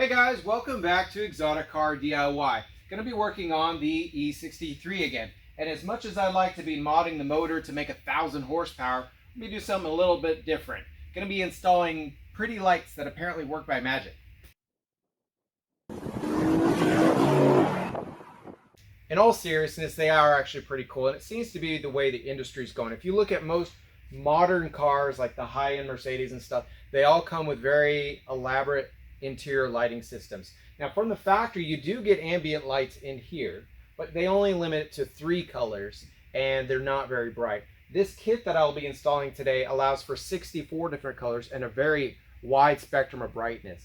Hey guys, welcome back to Exotic Car DIY. Going to be working on the E63 again. And as much as I like to be modding the motor to make 1,000 horsepower, let me do something a little bit different. Going to be installing pretty lights that apparently work by magic. In all seriousness, they are actually pretty cool, and it seems to be the way the industry's going. If you look at most modern cars, like the high-end Mercedes and stuff, they all come with very elaborate interior lighting systems. Now, from the factory, you do get ambient lights in here, but they only limit it to 3 colors, and they're not very bright. This kit that I'll be installing today allows for 64 different colors and a very wide spectrum of brightness.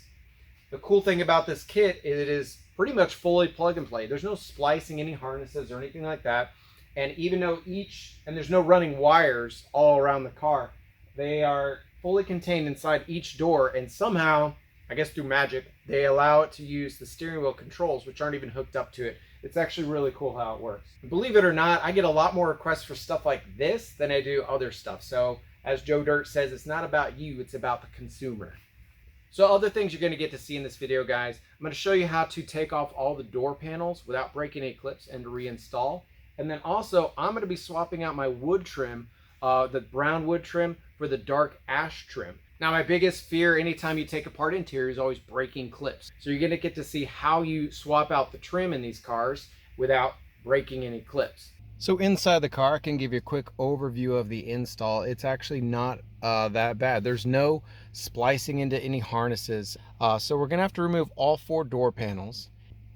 The cool thing about this kit is it is pretty much fully plug and play. There's no splicing any harnesses or anything like that. And even though there's no running wires all around the car, they are fully contained inside each door, and somehow, I guess through magic, they allow it to use the steering wheel controls, which aren't even hooked up to it. It's actually really cool how it works. Believe it or not, I get a lot more requests for stuff like this than I do other stuff. So as Joe Dirt says, it's not about you, it's about the consumer. So other things you're going to get to see in this video, guys, I'm going to show you how to take off all the door panels without breaking any clips and to reinstall. And then also, I'm going to be swapping out my wood trim, the brown wood trim, for the dark ash trim. Now, my biggest fear anytime you take apart interior is always breaking clips. So you're going to get to see how you swap out the trim in these cars without breaking any clips. So inside the car, I can give you a quick overview of the install. It's actually not that bad. There's no splicing into any harnesses. So we're going to have to remove all 4 door panels.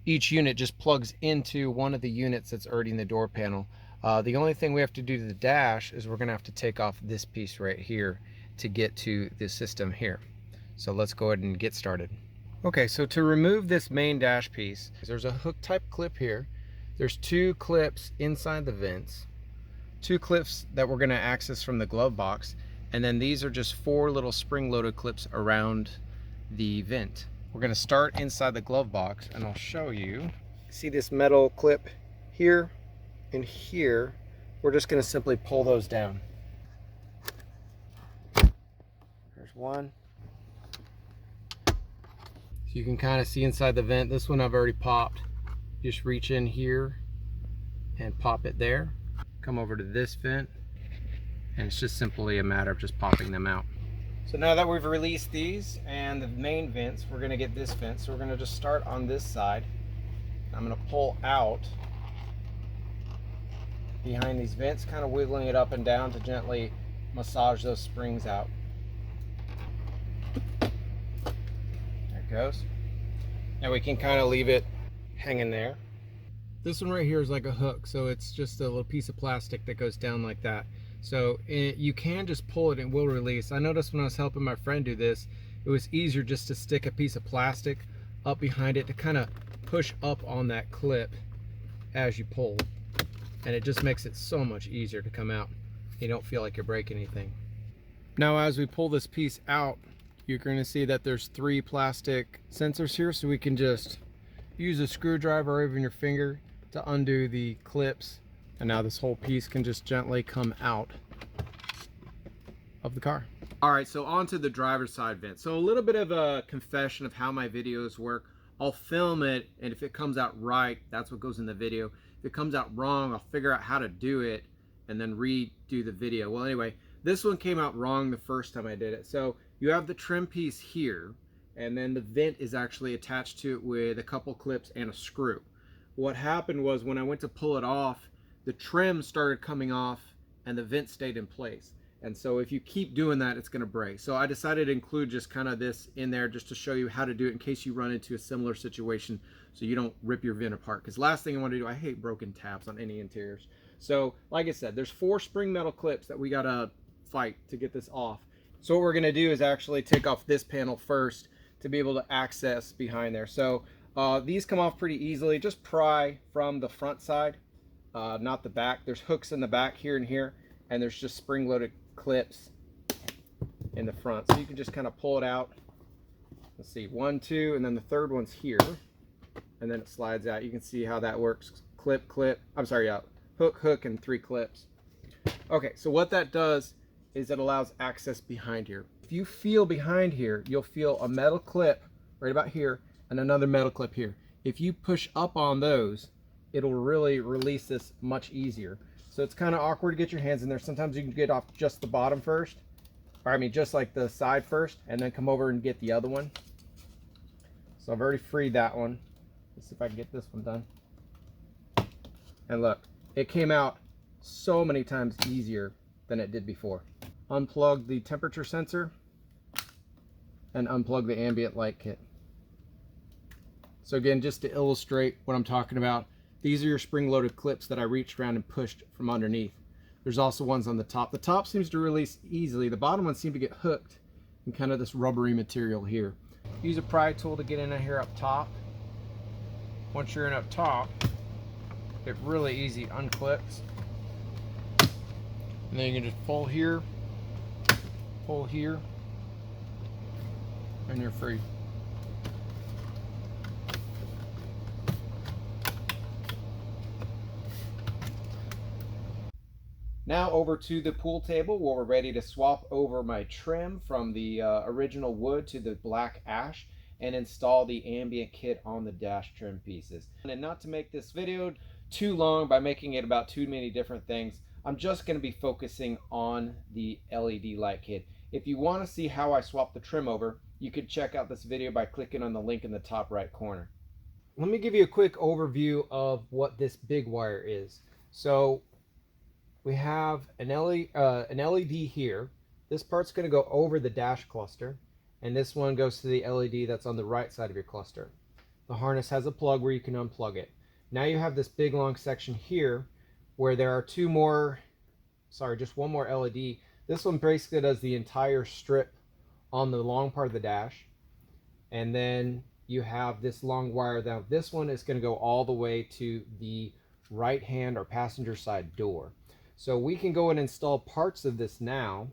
Each unit just plugs into one of the units that's already in the door panel. The only thing we have to do to the dash is we're going to have to take off this piece right here to get to the system here. So let's go ahead and get started. Okay, so to remove this main dash piece, there's a hook type clip here. There's 2 clips inside the vents, 2 clips that we're going to access from the glove box, and then these are just 4 little spring-loaded clips around the vent. We're going to start inside the glove box, and I'll show you. See this metal clip here and here? We're just going to simply pull those down. There's one. So you can kind of see inside the vent. This one I've already popped. Just reach in here and pop it there. Come over to this vent, and it's just simply a matter of just popping them out. So now that we've released these and the main vents, we're going to get this vent. So we're going to just start on this side. I'm going to pull out behind these vents, kind of wiggling it up and down to gently massage those springs out. There it goes. Now we can kind of leave it hanging there. This one right here is like a hook, so it's just a little piece of plastic that goes down like that. So you can just pull it and it will release. I noticed when I was helping my friend do this, it was easier just to stick a piece of plastic up behind it to kind of push up on that clip as you pull, and it just makes it so much easier to come out. You don't feel like you're breaking anything. Now as we pull this piece out, you're going to see that there's 3 plastic sensors here, so we can just use a screwdriver or even your finger to undo the clips, and now this whole piece can just gently come out of the car. All right, so onto the driver's side vent. So a little bit of a confession of how my videos work. I'll film it, and if it comes out right, that's what goes in the video. If it comes out wrong, I'll figure out how to do it and then redo the video. Well, anyway, this one came out wrong the first time I did it. So you have the trim piece here, and then the vent is actually attached to it with a couple clips and a screw. What happened was when I went to pull it off, the trim started coming off and the vent stayed in place. And so if you keep doing that, it's going to break. So I decided to include just kind of this in there just to show you how to do it in case you run into a similar situation, so you don't rip your vent apart. Because last thing I want to do, I hate broken tabs on any interiors. So like I said, there's 4 spring metal clips that we got to fight to get this off. So what we're going to do is actually take off this panel first to be able to access behind there. So these come off pretty easily. Just pry from the front side, not the back. There's hooks in the back here and here, and there's just spring-loaded clips in the front. So you can just kind of pull it out. Let's see, 1, 2, and then the third one's here, and then it slides out. You can see how that works. Clip, clip. I'm sorry, yeah. Hook, hook, and 3 clips. Okay, so what that does is it allows access behind here. If you feel behind here, you'll feel a metal clip right about here, and another metal clip here. If you push up on those, it'll really release this much easier. So it's kind of awkward to get your hands in there. Sometimes you can get off just the bottom first, or I mean just like the side first, and then come over and get the other one. So I've already freed that one. Let's see if I can get this one done. And look, it came out so many times easier than it did before. Unplug the temperature sensor and unplug the ambient light kit. So again, just to illustrate what I'm talking about, these are your spring-loaded clips that I reached around and pushed from underneath. There's also ones on the top. The top seems to release easily. The bottom ones seem to get hooked in kind of this rubbery material here. Use a pry tool to get in here up top. Once you're in up top, it really easy unclips. And then you can just pull here, and you're free. Now over to the pool table where we're ready to swap over my trim from the original wood to the black ash and install the ambient kit on the dash trim pieces. And not to make this video too long by making it about too many different things, I'm just going to be focusing on the LED light kit. If you want to see how I swap the trim over, you could check out this video by clicking on the link in the top right corner. Let me give you a quick overview of what this big wire is. So we have an LED here. This part's going to go over the dash cluster, and this one goes to the LED that's on the right side of your cluster. The harness has a plug where you can unplug it. Now you have this big long section here where there are just one more LED. This one basically does the entire strip on the long part of the dash, and then you have this long wire. Now this one is going to go all the way to the right hand or passenger side door. So we can go and install parts of this now,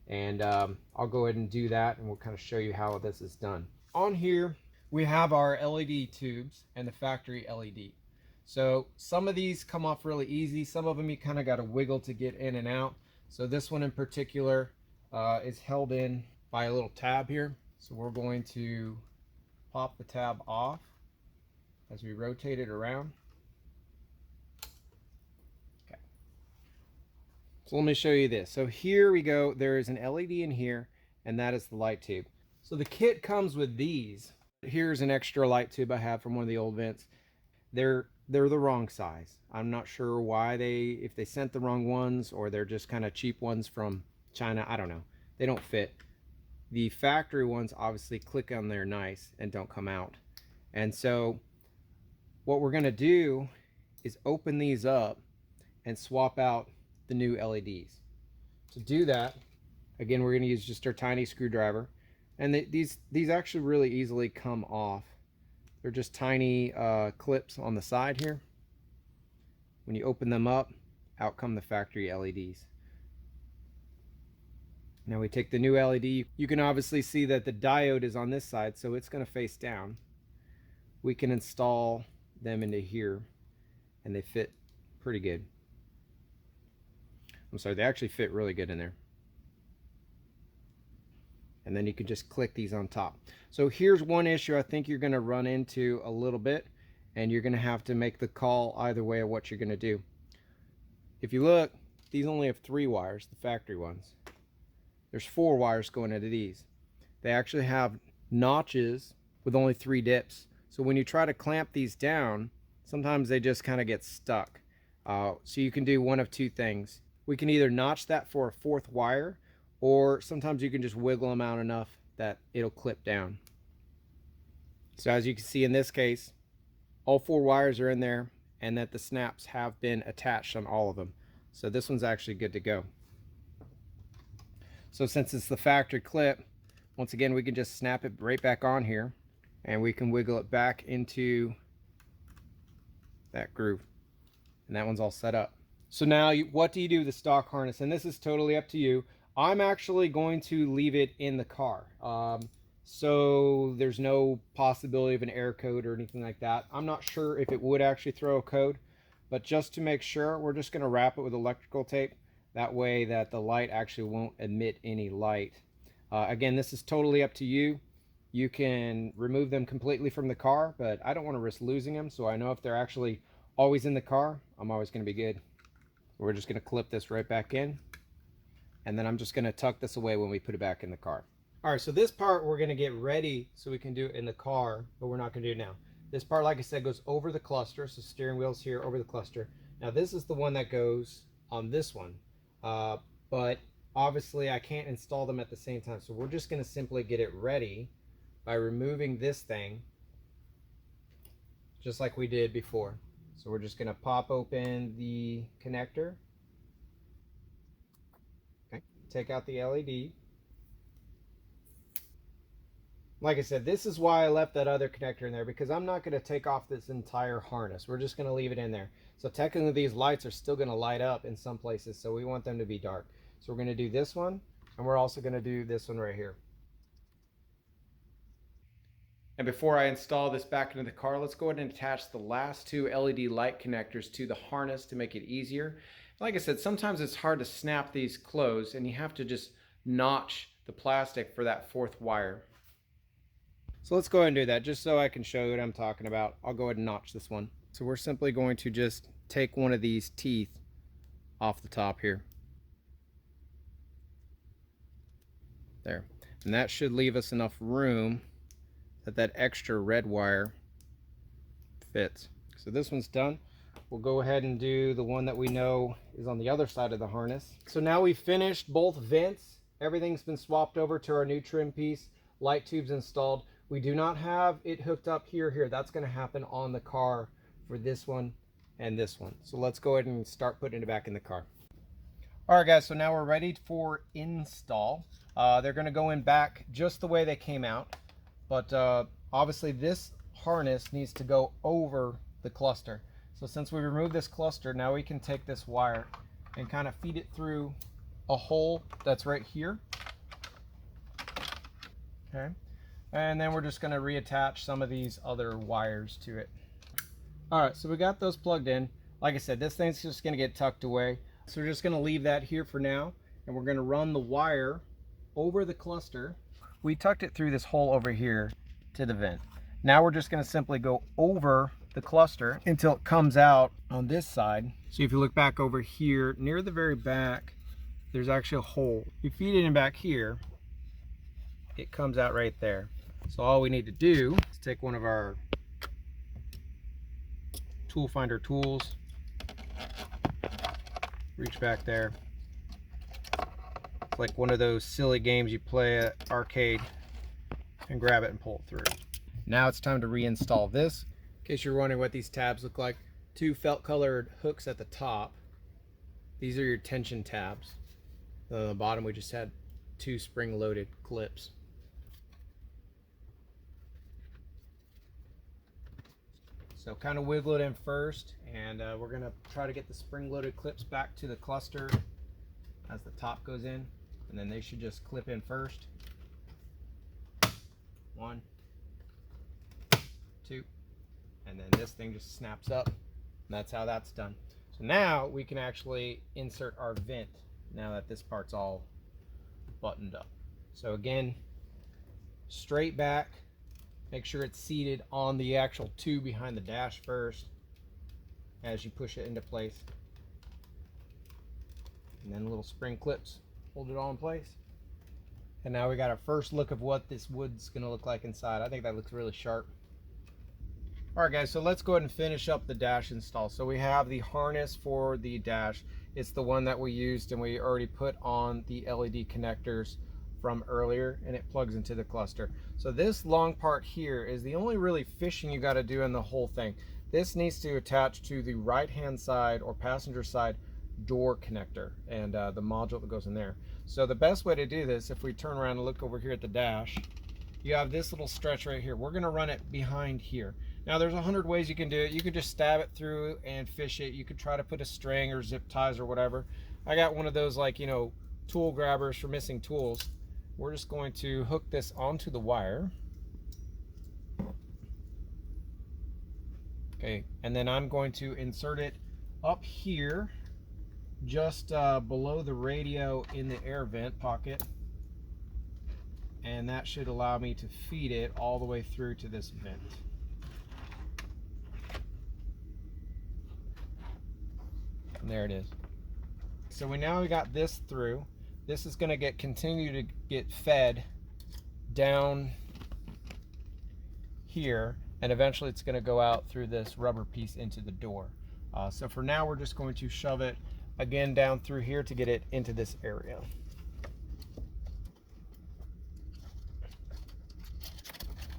and I'll go ahead and do that, and we'll kind of show you how this is done. On here we have our LED tubes and the factory LED. So some of these come off really easy, some of them you kind of got to wiggle to get in and out. So this one in particular is held in by a little tab here. So we're going to pop the tab off as we rotate it around. So let me show you this. So here we go. There is an LED in here, and that is the light tube. So the kit comes with these. Here's an extra light tube I have from one of the old vents. They're the wrong size. I'm not sure why if they sent the wrong ones, or they're just kind of cheap ones from China. I don't know. They don't fit. The factory ones obviously click on there nice and don't come out. And so what we're going to do is open these up and swap out the new LEDs. To do that, again, we're going to use just our tiny screwdriver, and these actually really easily come off. They're just tiny clips on the side here. When you open them up, out come the factory LEDs. Now we take the new LED. You can obviously see that the diode is on this side, so it's going to face down. We can install them into here, and they fit pretty good. I'm sorry, they actually fit really good in there. And then you can just click these on top. So here's one issue I think you're going to run into a little bit, and you're going to have to make the call either way of what you're going to do. If you look, these only have 3 wires, the factory ones. There's 4 wires going into these. They actually have notches with only 3 dips. So when you try to clamp these down, sometimes they just kind of get stuck. So you can do one of 2 things. We can either notch that for a 4th wire, or sometimes you can just wiggle them out enough that it'll clip down. So as you can see in this case, all 4 wires are in there, and that the snaps have been attached on all of them. So this one's actually good to go. So since it's the factory clip, once again, we can just snap it right back on here, and we can wiggle it back into that groove. And that one's all set up. So now what do you do with the stock harness? And this is totally up to you. I'm actually going to leave it in the car. So there's no possibility of an error code or anything like that. I'm not sure if it would actually throw a code, but just to make sure, we're just going to wrap it with electrical tape. That way that the light actually won't emit any light. Again, this is totally up to you. You can remove them completely from the car, but I don't want to risk losing them, so I know if they're actually always in the car, I'm always going to be good. We're just going to clip this right back in, and then I'm just going to tuck this away when we put it back in the car. All right, so this part we're going to get ready so we can do it in the car, but we're not going to do it now. This part, like I said, goes over the cluster, so steering wheel's here over the cluster. Now this is the one that goes on this one, but obviously I can't install them at the same time, so we're just going to simply get it ready by removing this thing, just like we did before. So we're just going to pop open the connector, okay, take out the LED. Like I said, this is why I left that other connector in there, because I'm not going to take off this entire harness. We're just going to leave it in there. So technically these lights are still going to light up in some places, so we want them to be dark. So we're going to do this one, and we're also going to do this one right here. And before I install this back into the car, let's go ahead and attach the last two LED light connectors to the harness to make it easier. Like I said, sometimes it's hard to snap these closed, and you have to just notch the plastic for that fourth wire. So let's go ahead and do that just so I can show you what I'm talking about. I'll go ahead and notch this one. So we're simply going to just take one of these teeth off the top here. There. And that should leave us enough room that that extra red wire fits. So this one's done. We'll go ahead and do the one that we know is on the other side of the harness. So now we've finished both vents. Everything's been swapped over to our new trim piece. Light tubes installed. We do not have it hooked up here. That's going to happen on the car for this one and this one. So let's go ahead and start putting it back in the car. All right, guys, so now we're ready for install. They're going to go in back just the way they came out. But obviously this harness needs to go over the cluster. So since we removed this cluster, now we can take this wire and kind of feed it through a hole that's right here. Okay. And then we're just going to reattach some of these other wires to it. All right, so we got those plugged in. Like I said, this thing's just going to get tucked away. So we're just going to leave that here for now. And we're going to run the wire over the cluster. We tucked it through this hole over here to the vent. Now we're just going to simply go over the cluster until it comes out on this side. So if you look back over here, near the very back, there's actually a hole. You feed it in back here, it comes out right there. So all we need to do is take one of our tool finder tools, reach back there. It's like one of those silly games you play at arcade, and grab it and pull it through. Now it's time to reinstall this. In case you're wondering what these tabs look like, two felt colored hooks at the top. These are your tension tabs. On the bottom we just had two spring loaded clips. So kind of wiggle it in first, and we're going to try to get the spring-loaded clips back to the cluster as the top goes in, and then they should just clip in first. 1, 2, and then this thing just snaps up, and that's how that's done. So now we can actually insert our vent now that this part's all buttoned up. So again, straight back. Make sure it's seated on the actual tube behind the dash first as you push it into place. And then little spring clips hold it all in place. And now we got our first look of what this wood's going to look like inside. I think that looks really sharp. Alright guys, so let's go ahead and finish up the dash install. So we have the harness for the dash. It's the one that we used and we already put on the LED connectors from earlier, and it plugs into the cluster. So this long part here is the only really fishing you got to do in the whole thing. This needs to attach to the right hand side or passenger side door connector and the module that goes in there. So the best way to do this, if we turn around and look over here at the dash, you have this little stretch right here. We're going to run it behind here. Now there's 100 ways you can do it. You could just stab it through and fish it. You could try to put a string or zip ties or whatever. I got one of those, like, you know, tool grabbers for missing tools. We're just going to hook this onto the wire. Okay, and then I'm going to insert it up here, just below the radio in the air vent pocket. and that should allow me to feed it all the way through to this vent. And there it is. So we got this through. This is going to continue to get fed down here, and eventually it's going to go out through this rubber piece into the door. So for now, we're just going to shove it again down through here to get it into this area.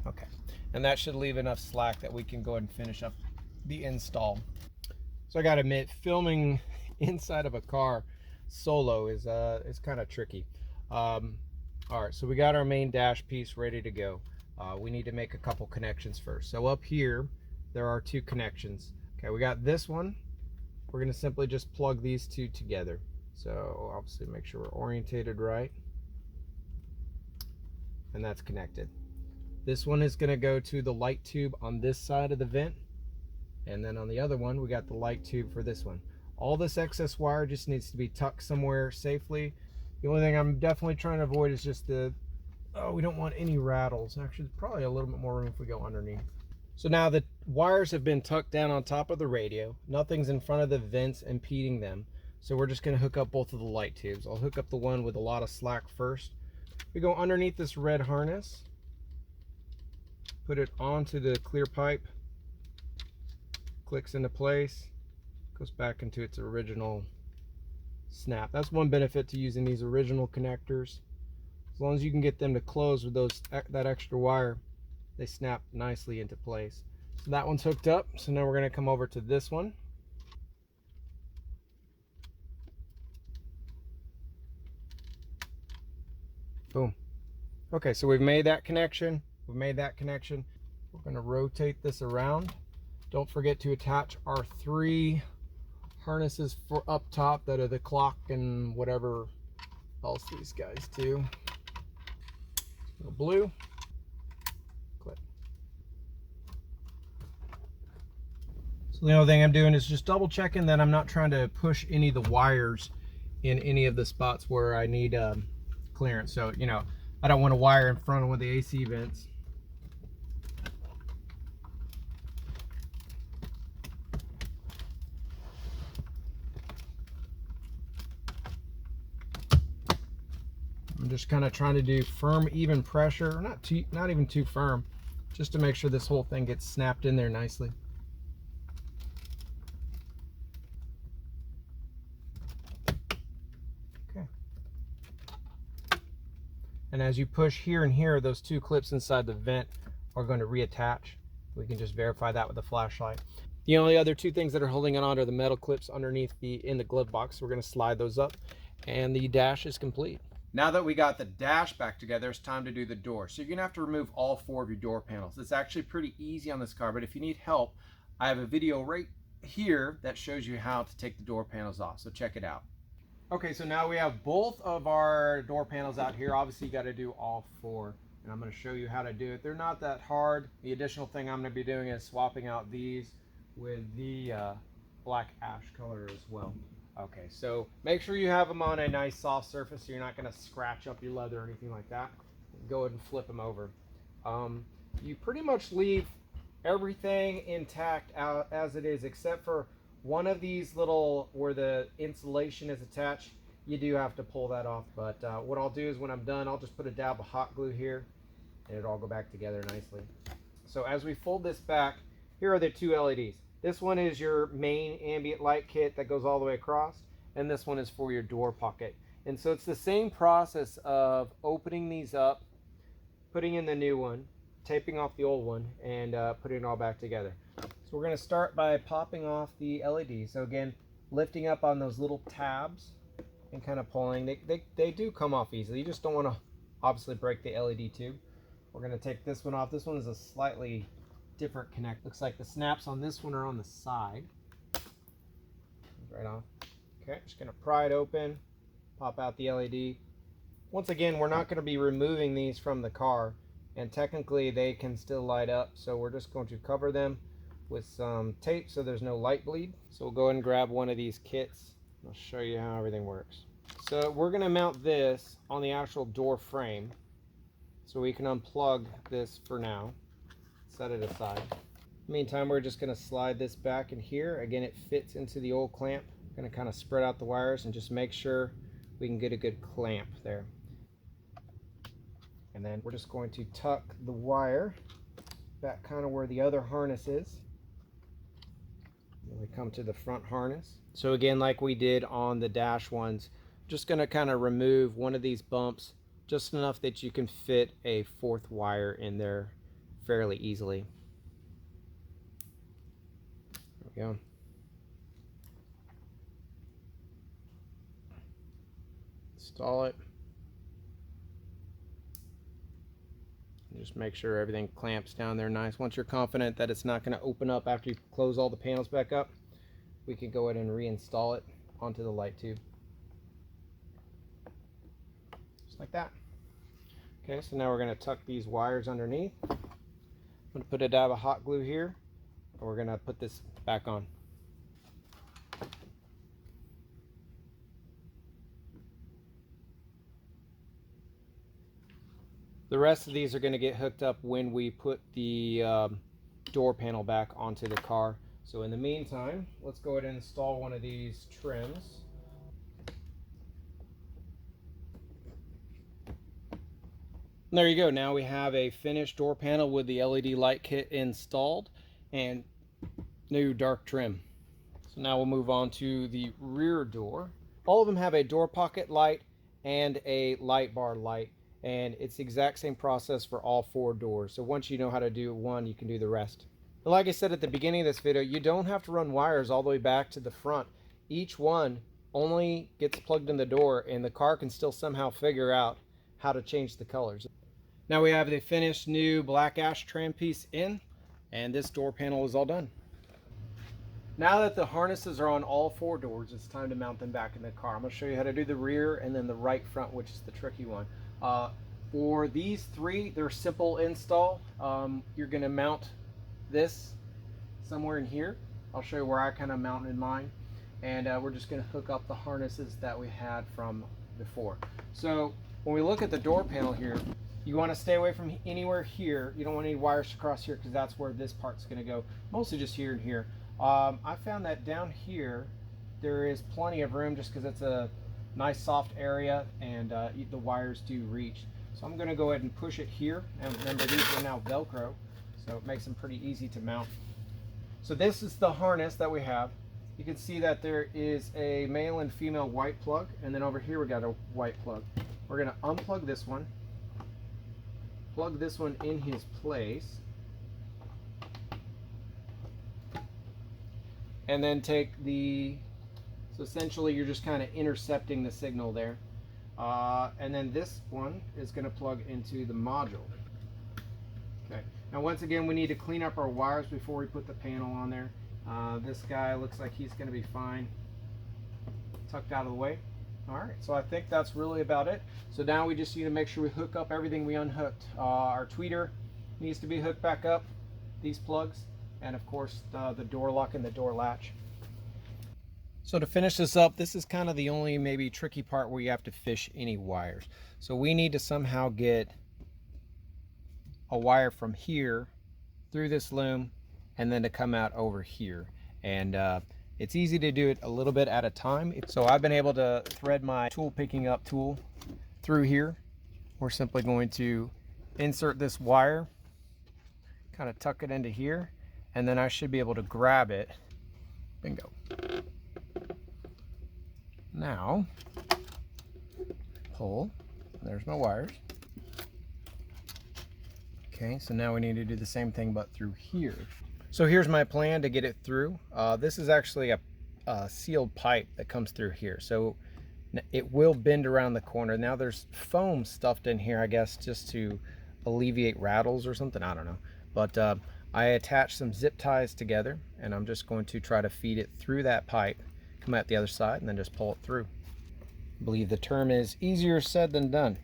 Okay, and that should leave enough slack that we can go ahead and finish up the install. So I gotta admit, filming inside of a car solo is kind of tricky. All right, so we got our main dash piece ready to go. We need to make a couple connections first. So up here, there are 2 connections. Okay, we got this one. We're gonna simply just plug these 2 together. So obviously make sure we're orientated right. And that's connected. This one is gonna go to the light tube on this side of the vent. And then on the other one, we got the light tube for this one. All this excess wire just needs to be tucked somewhere safely. The only thing I'm definitely trying to avoid is just we don't want any rattles. Actually, probably a little bit more room if we go underneath. So now the wires have been tucked down on top of the radio. Nothing's in front of the vents impeding them. So we're just gonna hook up both of the light tubes. I'll hook up the one with a lot of slack first. We go underneath this red harness, put it onto the clear pipe, clicks into place, goes back into its original snap. That's one benefit to using these original connectors. As long as you can get them to close with that extra wire, they snap nicely into place. So that one's hooked up. So now we're going to come over to this one. Boom. Okay, so we've made that connection. We're going to rotate this around. Don't forget to attach our 3 harnesses for up top that are the clock and whatever else these guys do. Blue. Click. So the only thing I'm doing is just double checking that I'm not trying to push any of the wires in any of the spots where I need clearance. So, you know, I don't want to wire in front of one of the AC vents. I'm just kind of trying to do firm, even pressure, not even too firm, just to make sure this whole thing gets snapped in there nicely. Okay. And as you push here and here, those 2 clips inside the vent are going to reattach. We can just verify that with the flashlight. The only other 2 things that are holding it on are the metal clips underneath in the glove box. We're going to slide those up, and the dash is complete. Now that we got the dash back together, it's time to do the door. So you're gonna have to remove all 4 of your door panels. It's actually pretty easy on this car, but if you need help, I have a video right here that shows you how to take the door panels off. So check it out. Okay, so now we have both of our door panels out here. Obviously you gotta do all 4, and I'm gonna show you how to do it. They're not that hard. The additional thing I'm gonna be doing is swapping out these with the black ash color as well. Okay, so make sure you have them on a nice soft surface so you're not going to scratch up your leather or anything like that. Go ahead and flip them over. You pretty much leave everything intact out as it is, except for one of these little where the insulation is attached. You do have to pull that off, but what I'll do is when I'm done, I'll just put a dab of hot glue here and it'll all go back together nicely. So as we fold this back, here are the 2 LEDs. This one is your main ambient light kit that goes all the way across, and this one is for your door pocket. And so it's the same process of opening these up, putting in the new one, taping off the old one, and putting it all back together. So we're going to start by popping off the LEDs. So again, lifting up on those little tabs and kind of pulling. They do come off easily. You just don't want to obviously break the LED tube. We're going to take this one off. This one is a slightly different connect. Looks like the snaps on this one are on the side. Right off. Okay, just gonna pry it open, pop out the LED. Once again, we're not going to be removing these from the car, and technically they can still light up, so we're just going to cover them with some tape so there's no light bleed. So we'll go ahead and grab one of these kits. I'll show you how everything works. So we're going to mount this on the actual door frame. So we can unplug this for now, set it aside. Meantime, we're just going to slide this back in here. Again, it fits into the old clamp. I'm going to kind of spread out the wires and just make sure we can get a good clamp there. And then we're just going to tuck the wire back kind of where the other harness is. Then we come to the front harness. So again, like we did on the dash ones, just going to kind of remove one of these bumps just enough that you can fit a fourth wire in there fairly easily. There we go. Install it. Just make sure everything clamps down there nice. Once you're confident that it's not going to open up after you close all the panels back up, we can go ahead and reinstall it onto the light tube. Just like that. Okay, so now we're going to tuck these wires underneath. I'm going to put a dab of hot glue here, and we're going to put this back on. The rest of these are going to get hooked up when we put the door panel back onto the car. So in the meantime, let's go ahead and install one of these trims. There you go. Now we have a finished door panel with the LED light kit installed and new dark trim. So now we'll move on to the rear door. All of them have a door pocket light and a light bar light, and it's the exact same process for all four doors. So once you know how to do one, you can do the rest. And like I said at the beginning of this video, you don't have to run wires all the way back to the front. Each one only gets plugged in the door, and the car can still somehow figure out how to change the colors. Now we have the finished new black ash trim piece in, and this door panel is all done. Now that the harnesses are on all four doors, it's time to mount them back in the car. I'm going to show you how to do the rear and then the right front, which is the tricky one. For these three, they're simple install. You're going to mount this somewhere in here. I'll show you where I kind of mounted mine. And we're just going to hook up the harnesses that we had from before. So when we look at the door panel here, you want to stay away from anywhere here. You don't want any wires to cross here because that's where this part's going to go. Mostly just here and here. I found that down here there is plenty of room just because it's a nice soft area and the wires do reach. So I'm going to go ahead and push it here. And remember, these are now Velcro, so it makes them pretty easy to mount. So this is the harness that we have. You can see that there is a male and female white plug, and then over here we got a white plug. We're going to unplug this one, plug this one in his place, and then take the, so essentially you're just kind of intercepting the signal there. And then this one is going to plug into the module. Okay. Now once again, we need to clean up our wires before we put the panel on there. This guy looks like he's going to be fine, tucked out of the way. Alright, so I think that's really about it. So now we just need to make sure we hook up everything we unhooked. Our tweeter needs to be hooked back up, these plugs, and of course the door lock and the door latch. So to finish this up, this is kind of the only maybe tricky part where you have to fish any wires. So we need to somehow get a wire from here through this loom and then to come out over here. And it's easy to do it a little bit at a time. So I've been able to thread my tool picking up tool through here. We're simply going to insert this wire, kind of tuck it into here, and then I should be able to grab it. Bingo. Now, pull. There's my wires. Okay, so now we need to do the same thing but through here. So here's my plan to get it through. This is actually a sealed pipe that comes through here. So it will bend around the corner. Now there's foam stuffed in here, I guess, just to alleviate rattles or something. I don't know. But I attached some zip ties together, and I'm just going to try to feed it through that pipe, come out the other side, and then just pull it through. I believe the term is easier said than done.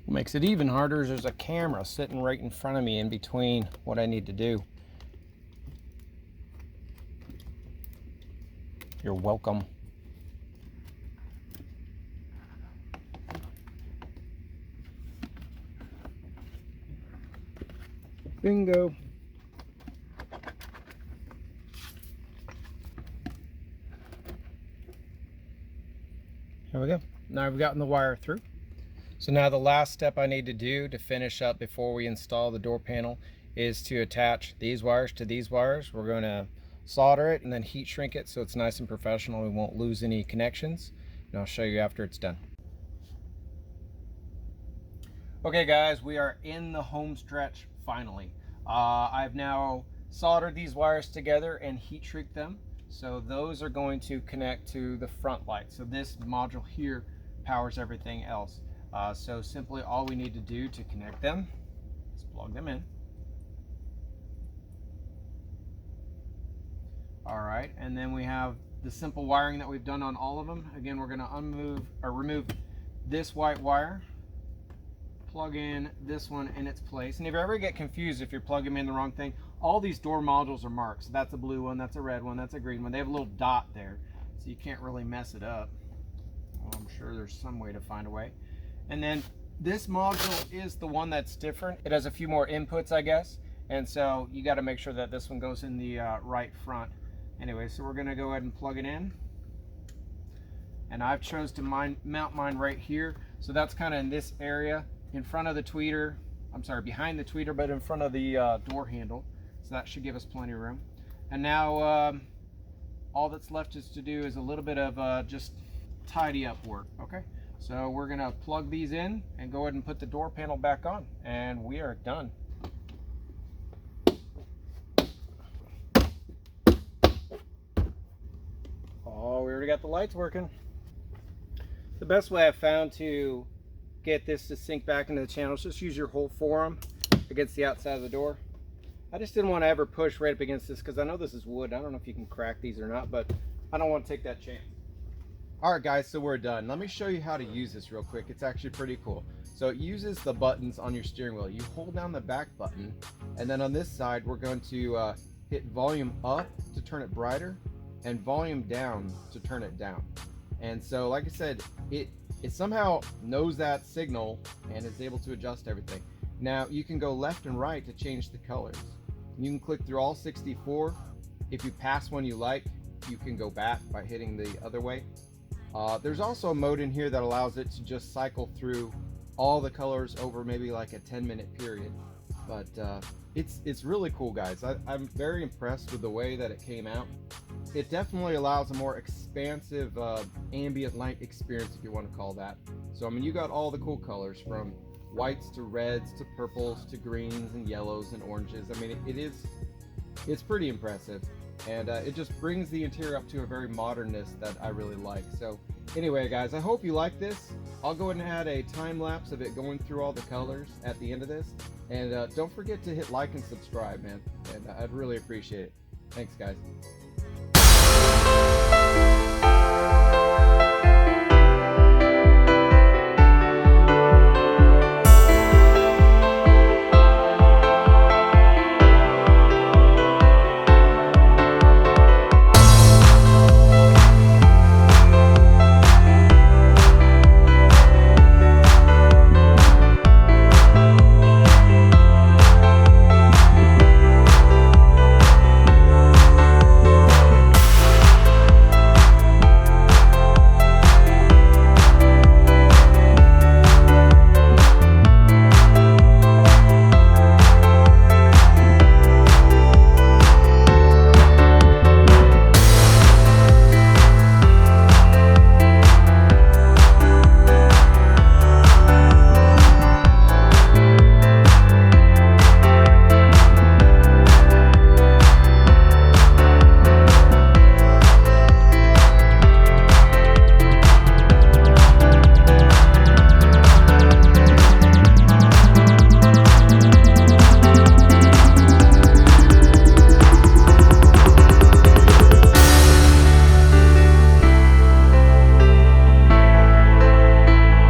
What makes it even harder is there's a camera sitting right in front of me in between what I need to do. You're welcome. Bingo. There we go. Now I've gotten the wire through. So now the last step I need to do to finish up before we install the door panel is to attach these wires to these wires. We're going to solder it and then heat shrink it so it's nice and professional. We won't lose any connections. And I'll show you after it's done. Okay guys, we are in the home stretch finally. I've now soldered these wires together and heat shrink them. So those are going to connect to the front light. So this module here powers everything else. So simply all we need to do to connect them is plug them in. All right, and then we have the simple wiring that we've done on all of them. Again, we're going to remove this white wire, plug in this one in its place. And if you ever get confused if you're plugging in the wrong thing, all these door modules are marked. So that's a blue one, that's a red one, that's a green one. They have a little dot there, so you can't really mess it up. Well, I'm sure there's some way to find a way. And then this module is the one that's different. It has a few more inputs, I guess. And so you got to make sure that this one goes in the right front. Anyway, so we're going to go ahead and plug it in. And I've chose to mount mine right here. So that's kind of in this area in front of the tweeter. I'm sorry, behind the tweeter, but in front of the door handle. So that should give us plenty of room. And now all that's left is to do is a little bit of just tidy up work, okay? So we're gonna plug these in and go ahead and put the door panel back on, and we are done. Oh, we already got the lights working. The best way I've found to get this to sink back into the channel is just use your whole forearm against the outside of the door. I just didn't want to ever push right up against this because I know this is wood. I don't know if you can crack these or not, but I don't want to take that chance. All right guys, so we're done. Let me show you how to use this real quick. It's actually pretty cool. So it uses the buttons on your steering wheel. You hold down the back button, and then on this side we're going to hit volume up to turn it brighter and volume down to turn it down. And so like I said, it somehow knows that signal and is able to adjust everything. Now you can go left and right to change the colors. You can click through all 64. If you pass one you like, you can go back by hitting the other way. There's also a mode in here that allows it to just cycle through all the colors over maybe like a 10-minute period. But it's really cool, guys. I'm very impressed with the way that it came out. It definitely allows a more expansive ambient light experience, if you want to call that. So I mean, you got all the cool colors from whites to reds to purples to greens and yellows and oranges. I mean, it's pretty impressive. And it just brings the interior up to a very modernness that I really like. So anyway guys, I hope you like this. I'll go ahead and add a time lapse of it going through all the colors at the end of this. And don't forget to hit like and subscribe, man. And I'd really appreciate it. Thanks guys.